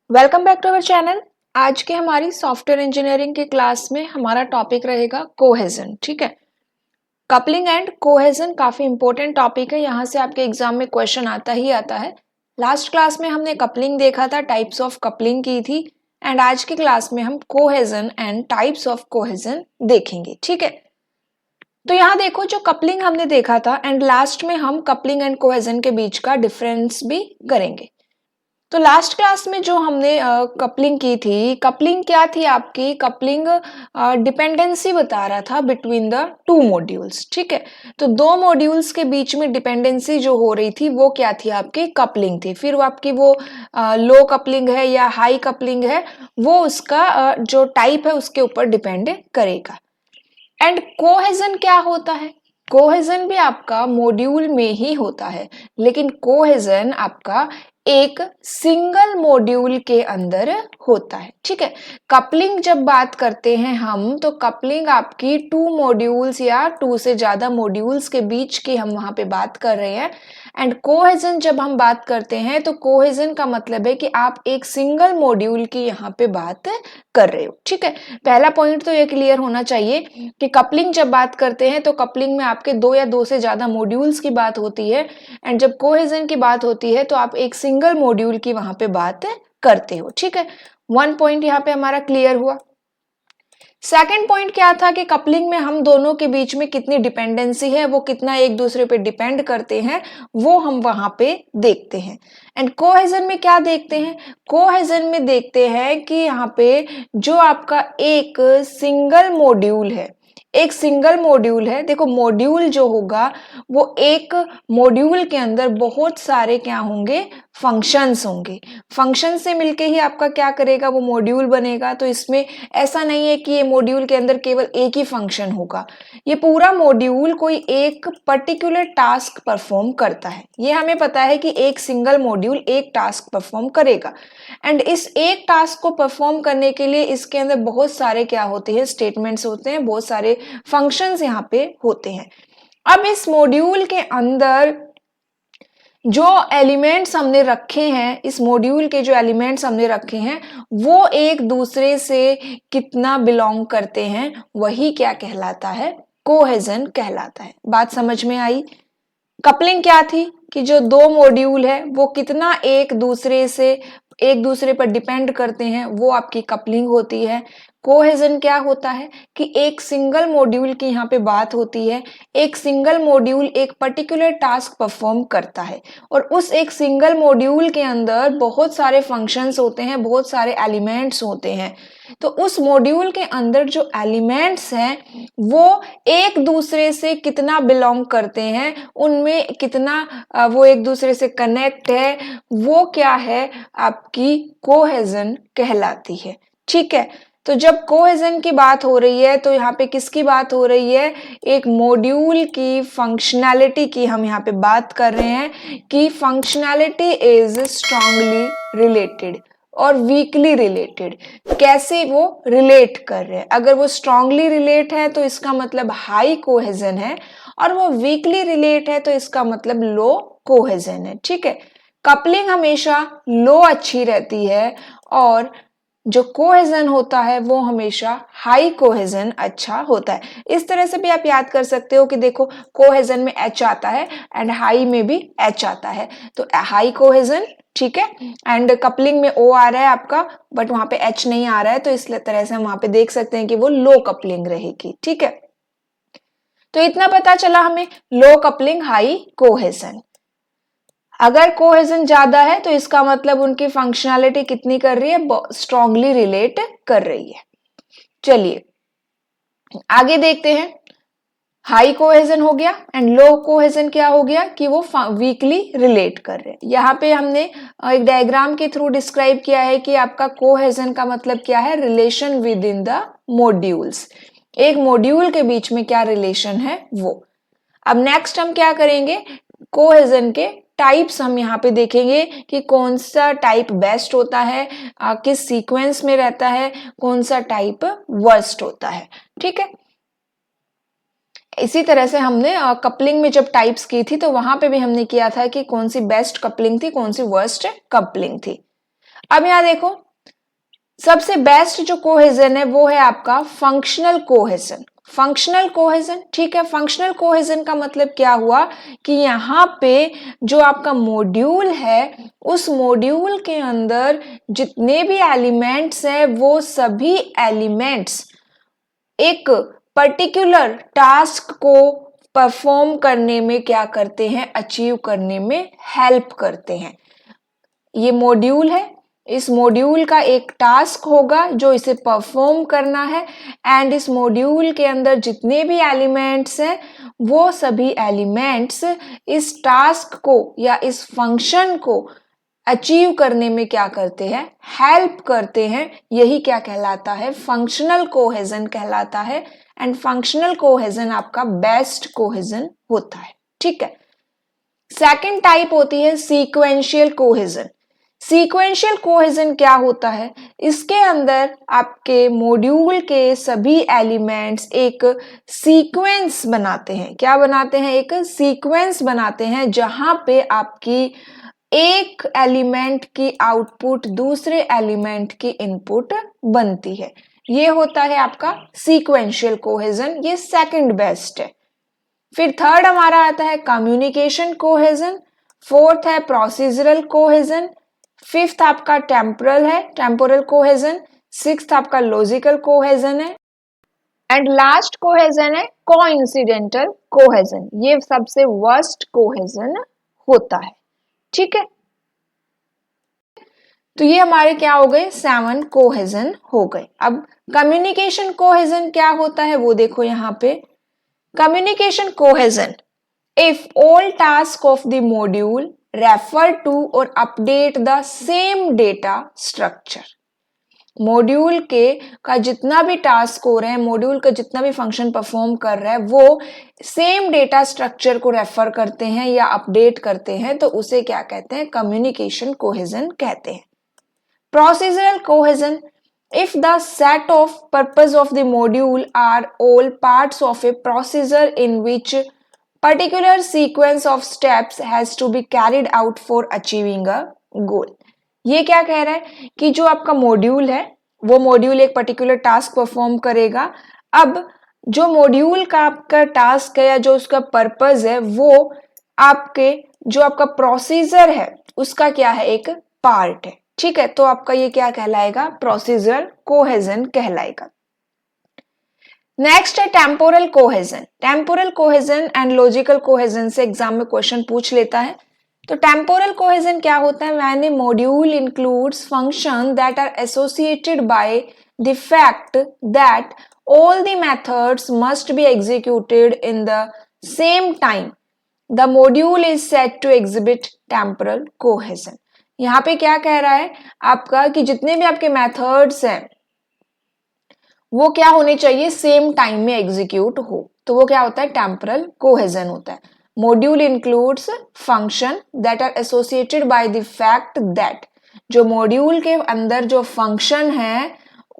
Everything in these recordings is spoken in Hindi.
Welcome back to our channel. आज के हमारी सॉफ्टवेयर इंजीनियरिंग के क्लास में हमारा टॉपिक रहेगा कोहेजन। ठीक है, कपलिंग एंड कोहेजन काफी इंपॉर्टेंट टॉपिक है, यहाँ से आपके एग्जाम में क्वेश्चन आता ही आता है। लास्ट क्लास में हमने कपलिंग देखा था, टाइप्स ऑफ कपलिंग की थी, एंड आज की क्लास में हम cohesion and types of cohesion देखेंगे। ठीक है, तो यहाँ देखो जो कपलिंग हमने देखा था एंड लास्ट में हम कपलिंग एंड कोहेजन के बीच का डिफरेंस भी करेंगे। तो लास्ट क्लास में जो हमने कपलिंग की थी, कपलिंग क्या थी आपकी? कपलिंग डिपेंडेंसी बता रहा था बिटवीन द टू मॉड्यूल्स। ठीक है, तो दो मॉड्यूल्स के बीच में डिपेंडेंसी जो हो रही थी वो क्या थी? आपकी कपलिंग थी। फिर वो आपकी वो लो कपलिंग है या हाई कपलिंग है, वो उसका जो टाइप है उसके ऊपर डिपेंड करेगा। एंड कोहेजन क्या होता है? कोहेजन भी आपका मॉड्यूल में ही होता है, लेकिन कोहेजन आपका एक सिंगल मॉड्यूल के अंदर होता है। ठीक है, कपलिंग जब बात करते हैं हम, तो कपलिंग आपकी टू मॉड्यूल्स या टू से ज्यादा मॉड्यूल्स के बीच की हम वहां पे बात कर रहे हैं। एंड कोहेजन जब हम बात करते हैं तो कोहेजन का मतलब है कि आप एक सिंगल मॉड्यूल की यहाँ पे बात कर रहे हो। ठीक है, पहला पॉइंट तो ये क्लियर होना चाहिए कि कपलिंग जब बात करते हैं तो कपलिंग में आपके दो या दो से ज्यादा मॉड्यूल्स की बात होती है, एंड जब कोहेजन की बात होती है तो आप एक सिंगल मॉड्यूल की वहां पे बात करते हो। ठीक है, वन पॉइंट यहाँ पे हमारा क्लियर हुआ। सेकेंड पॉइंट क्या था कि कपलिंग में हम दोनों के बीच में कितनी डिपेंडेंसी है, वो कितना एक दूसरे पे डिपेंड करते हैं, वो हम वहां पे देखते हैं। एंड कोहेजन में क्या देखते हैं? कोहेजन में देखते हैं कि यहाँ पे जो आपका एक सिंगल मॉड्यूल है, एक सिंगल मॉड्यूल है। देखो मॉड्यूल जो होगा वो एक मॉड्यूल के अंदर बहुत सारे क्या होंगे? फंक्शंस होंगे। फंक्शन से मिलके ही आपका क्या करेगा? वो मॉड्यूल बनेगा। तो इसमें ऐसा नहीं है कि ये मॉड्यूल के अंदर केवल एक ही फंक्शन होगा, ये पूरा मॉड्यूल कोई एक पर्टिकुलर टास्क परफॉर्म करता है। ये हमें पता है कि एक सिंगल मॉड्यूल एक टास्क परफॉर्म करेगा, एंड इस एक टास्क को परफॉर्म करने के लिए इसके अंदर बहुत सारे क्या होते हैं? स्टेटमेंट्स होते हैं, बहुत सारे फंक्शंस यहाँ पे होते हैं। अब इस मॉड्यूल के अंदर जो एलिमेंट्स हमने रखे हैं, इस मॉड्यूल के जो एलिमेंट्स हमने रखे हैं वो एक दूसरे से कितना बिलोंग करते हैं, वही क्या कहलाता है? कोहेजन कहलाता है। बात समझ में आई? कपलिंग क्या थी कि जो दो मॉड्यूल है वो कितना एक दूसरे पर डिपेंड करते हैं, वो आपकी कपलिंग होती है। कोहेजन क्या होता है कि एक सिंगल मॉड्यूल की यहाँ पे बात होती है। एक सिंगल मॉड्यूल एक पर्टिकुलर टास्क परफॉर्म करता है, और उस एक सिंगल मॉड्यूल के अंदर बहुत सारे फंक्शंस होते हैं, बहुत सारे एलिमेंट्स होते हैं। तो उस मॉड्यूल के अंदर जो एलिमेंट्स हैं वो एक दूसरे से कितना बिलोंग करते हैं, उनमें कितना वो एक दूसरे से कनेक्ट है, वो क्या है? आपकी कोहेजन कहलाती है। ठीक है, तो जब कोहेजन की बात हो रही है तो यहाँ पे किसकी बात हो रही है? एक मॉड्यूल की फंक्शनैलिटी की हम यहाँ पे बात कर रहे हैं कि फंक्शनैलिटी इज स्ट्रांगली रिलेटेड और वीकली रिलेटेड। कैसे वो रिलेट कर रहे हैं? अगर वो स्ट्रांगली रिलेट है तो इसका मतलब हाई कोहेजन है, और वो वीकली रिलेट है तो इसका मतलब लो कोहेजन है। ठीक है, कपलिंग हमेशा लो अच्छी रहती है, और जो कोहेजन होता है वो हमेशा हाई कोहेजन अच्छा होता है। इस तरह से भी आप याद कर सकते हो कि देखो कोहेजन में एच आता है एंड हाई में भी एच आता है, तो हाई कोहेजन। ठीक है, एंड कपलिंग में ओ आ रहा है आपका, बट वहां पे एच नहीं आ रहा है, तो इस तरह से हम वहां पे देख सकते हैं कि वो लो कपलिंग रहेगी। ठीक है, तो इतना पता चला हमें, लो कपलिंग हाई कोहेजन। अगर कोहेजन ज्यादा है तो इसका मतलब उनकी फंक्शनैलिटी कितनी कर रही है? स्ट्रांगली रिलेट कर रही है। चलिए आगे देखते हैं। हाई कोहेजन हो गया, एंड लो कोहेजन क्या हो गया कि वो वीकली रिलेट कर रहे हैं। यहाँ पे हमने एक डायग्राम के थ्रू डिस्क्राइब किया है कि आपका कोहेजन का मतलब क्या है? Relation with in the modules. एक मॉड्यूल के बीच में क्या रिलेशन है वो। अब नेक्स्ट हम क्या करेंगे? कोहेजन के टाइप्स हम यहाँ पे देखेंगे कि कौन सा टाइप बेस्ट होता है, किस सीक्वेंस में रहता है, कौन सा टाइप वर्स्ट होता है। ठीक है, इसी तरह से हमने कपलिंग में जब टाइप्स की थी तो वहां पे भी हमने किया था कि कौन सी बेस्ट कपलिंग थी, कौन सी वर्स्ट कपलिंग थी। अब यहाँ देखो, सबसे बेस्ट जो कोहेजन है वो है आपका फंक्शनल कोहेजन। फंक्शनल कोहेजन, ठीक है। फंक्शनल कोहेजन का मतलब क्या हुआ कि यहाँ पे जो आपका मॉड्यूल है उस मॉड्यूल के अंदर जितने भी एलिमेंट्स हैं वो सभी एलिमेंट्स एक पर्टिकुलर टास्क को परफॉर्म करने में क्या करते हैं, अचीव करने में हेल्प करते हैं। ये मॉड्यूल है, इस मॉड्यूल का एक टास्क होगा जो इसे परफॉर्म करना है, एंड इस मॉड्यूल के अंदर जितने भी एलिमेंट्स हैं वो सभी एलिमेंट्स इस टास्क को या इस फंक्शन को अचीव करने में क्या करते हैं, हेल्प करते हैं। यही क्या कहलाता है, फंक्शनल कोहेजन कहलाता है। एंड फंक्शनल कोहेजन आपका बेस्ट कोहेजन होता है, ठीक है। सेकंड टाइप होती है सीक्वेंशियल कोहेजन। सीक्वेंशियल कोहेजन क्या होता है, इसके अंदर आपके मॉड्यूल के सभी एलिमेंट्स एक सीक्वेंस बनाते हैं। क्या बनाते हैं, एक सीक्वेंस बनाते हैं जहां पे आपकी एक एलिमेंट की आउटपुट दूसरे एलिमेंट की इनपुट बनती है। ये होता है आपका सीक्वेंशियल कोहेजन, ये सेकंड बेस्ट है। फिर थर्ड हमारा आता है कम्युनिकेशन कोहेजन, फोर्थ है प्रोसीजरल कोहेजन, फिफ्थ आपका टेम्पोरल है, टेम्पोरल कोहेजन, सिक्स्थ आपका लॉजिकल कोहेजन है, एंड लास्ट कोहेजन है कोइंसिडेंटल कोहेजन। ये सबसे वर्स्ट कोहेजन होता है, ठीक है। तो ये हमारे क्या हो गए, 7 कोहेजन हो गए। अब कम्युनिकेशन कोहेजन क्या होता है वो देखो यहाँ पे। Communication cohesion, if all tasks of the module refer to or update the same data structure। Module के का जितना भी टास्क हो रहे हैं, मॉड्यूल का जितना भी फंक्शन परफॉर्म कर रहा है वो सेम डेटा स्ट्रक्चर को रेफर करते हैं या अपडेट करते हैं, तो उसे क्या कहते हैं, कम्युनिकेशन कोहेजन कहते हैं। Procedural cohesion, if the set of purpose of the module are all parts of a procedure in which particular sequence of steps has to be carried out for achieving a goal। ये क्या कह रहा है कि जो आपका मॉड्यूल है वो मॉड्यूल एक पर्टिकुलर टास्क परफॉर्म करेगा। अब जो मॉड्यूल का आपका टास्क है या जो उसका पर्पस है वो आपके जो आपका प्रोसीजर है उसका क्या है, एक पार्ट है, ठीक है। तो आपका ये क्या कहलाएगा, प्रोसीजरल कोहेजन कहलाएगा। नेक्स्ट है temporal cohesion. Temporal cohesion and logical cohesion से एग्जाम में क्वेश्चन पूछ लेता है। तो टेम्पोरल कोहेजन क्या होता है, when a module includes function that are associated by the fact that all the methods must be executed in the same time, the module is said to exhibit temporal cohesion. यहाँ पे क्या कह रहा है आपका कि जितने भी आपके मेथड्स हैं वो क्या होने चाहिए, सेम टाइम में एग्जीक्यूट हो, तो वो क्या होता है, टेम्पोरल कोहेजन होता है। Module includes function that are associated by the fact that, जो मॉड्यूल के अंदर जो फंक्शन है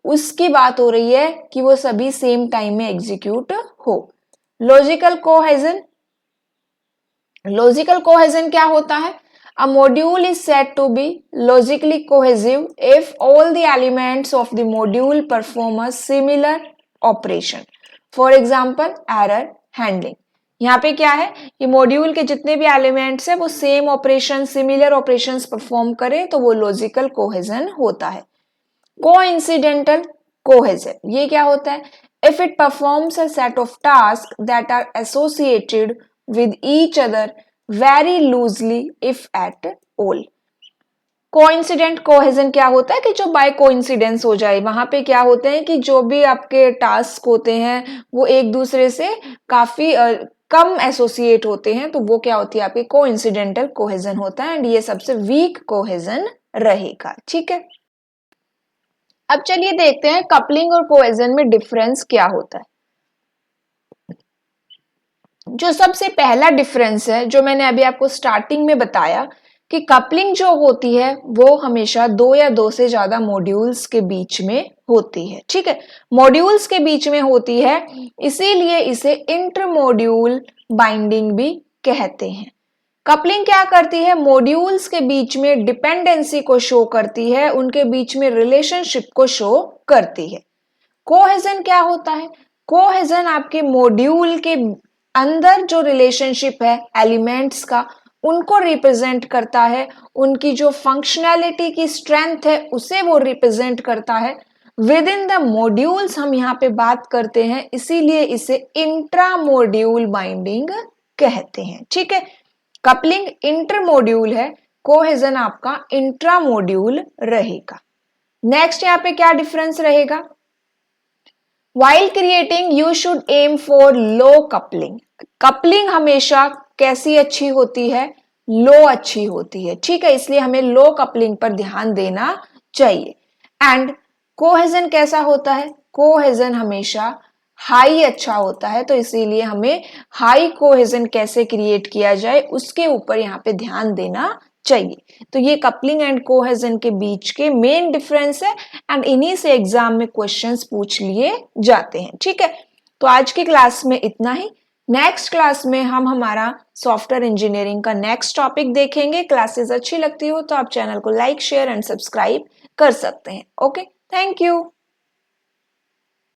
उसकी बात हो रही है कि वो सभी सेम टाइम में एग्जीक्यूट हो। लॉजिकल कोहेजन, लॉजिकल कोहेजन क्या होता है, a module is said to be logically cohesive if all the elements of the module perform a similar operation। For example, error handling। यहाँ पे क्या है कि मॉड्यूल के जितने भी एलिमेंट्स हैं वो same operation, similar operations perform करें तो वो लॉजिकल कोहेजन होता है। कोइंसिडेंटल कोहेजन, ये क्या होता है, if it performs a set of tasks that are associated with each other very loosely if at all। Coincident cohesion क्या होता है कि जो बाय कोइंसिडेंस हो जाए। वहां पे क्या होते हैं कि जो भी आपके टास्क होते हैं वो एक दूसरे से काफी कम एसोसिएट होते हैं, तो वो क्या होती है, आपकी कोइंसिडेंटल कोहेजन होता है। एंड ये सबसे वीक कोहेजन रहेगा, ठीक है। अब चलिए देखते हैं कपलिंग और कोहेजन में डिफरेंस क्या होता है। जो सबसे पहला डिफरेंस है जो मैंने अभी आपको स्टार्टिंग में बताया कि कपलिंग जो होती है वो हमेशा 2 या 2 से ज्यादा मॉड्यूल्स के बीच में होती है, ठीक है। मॉड्यूल्स के बीच में होती है इसीलिए इसे इंटर मॉड्यूल बाइंडिंग भी कहते हैं। कपलिंग क्या करती है, मॉड्यूल्स के बीच में डिपेंडेंसी को शो करती है, उनके बीच में रिलेशनशिप को शो करती है। कोहेजन क्या होता है, कोहेजन आपके मॉड्यूल के अंदर जो रिलेशनशिप है एलिमेंट्स का उनको रिप्रेजेंट करता है, उनकी जो फंक्शनैलिटी की स्ट्रेंथ है उसे वो रिप्रेजेंट करता है। विद इन द मॉड्यूल्स हम यहाँ पे बात करते हैं, इसीलिए इसे इंट्रा मॉड्यूल बाइंडिंग कहते हैं। ठीक है, कपलिंग इंटर मॉड्यूल है, कोहेजन आपका इंट्रा मॉड्यूल रहेगा। नेक्स्ट यहाँ पे क्या डिफरेंस रहेगा, While creating, you should aim for low coupling. Coupling हमेशा कैसी अच्छी होती है, लो अच्छी होती है। ठीक है, इसलिए हमें लो कपलिंग पर ध्यान देना चाहिए। एंड कोहेजन कैसा होता है, कोहेजन हमेशा हाई अच्छा होता है, तो इसीलिए हमें हाई कोहेजन कैसे क्रिएट किया जाए उसके ऊपर यहाँ पे ध्यान देना चाहिए। तो ये कपलिंग एंड कोहेजन के बीच के मेन डिफरेंस है एंड इन्हीं से एग्जाम में क्वेश्चंस पूछ लिए जाते हैं। ठीक है, तो आज की क्लास में इतना ही। नेक्स्ट क्लास में हम हमारा सॉफ्टवेयर इंजीनियरिंग का नेक्स्ट टॉपिक देखेंगे। क्लासेस अच्छी लगती हो तो आप चैनल को लाइक, शेयर एंड सब्सक्राइब कर सकते हैं। Okay, thank you.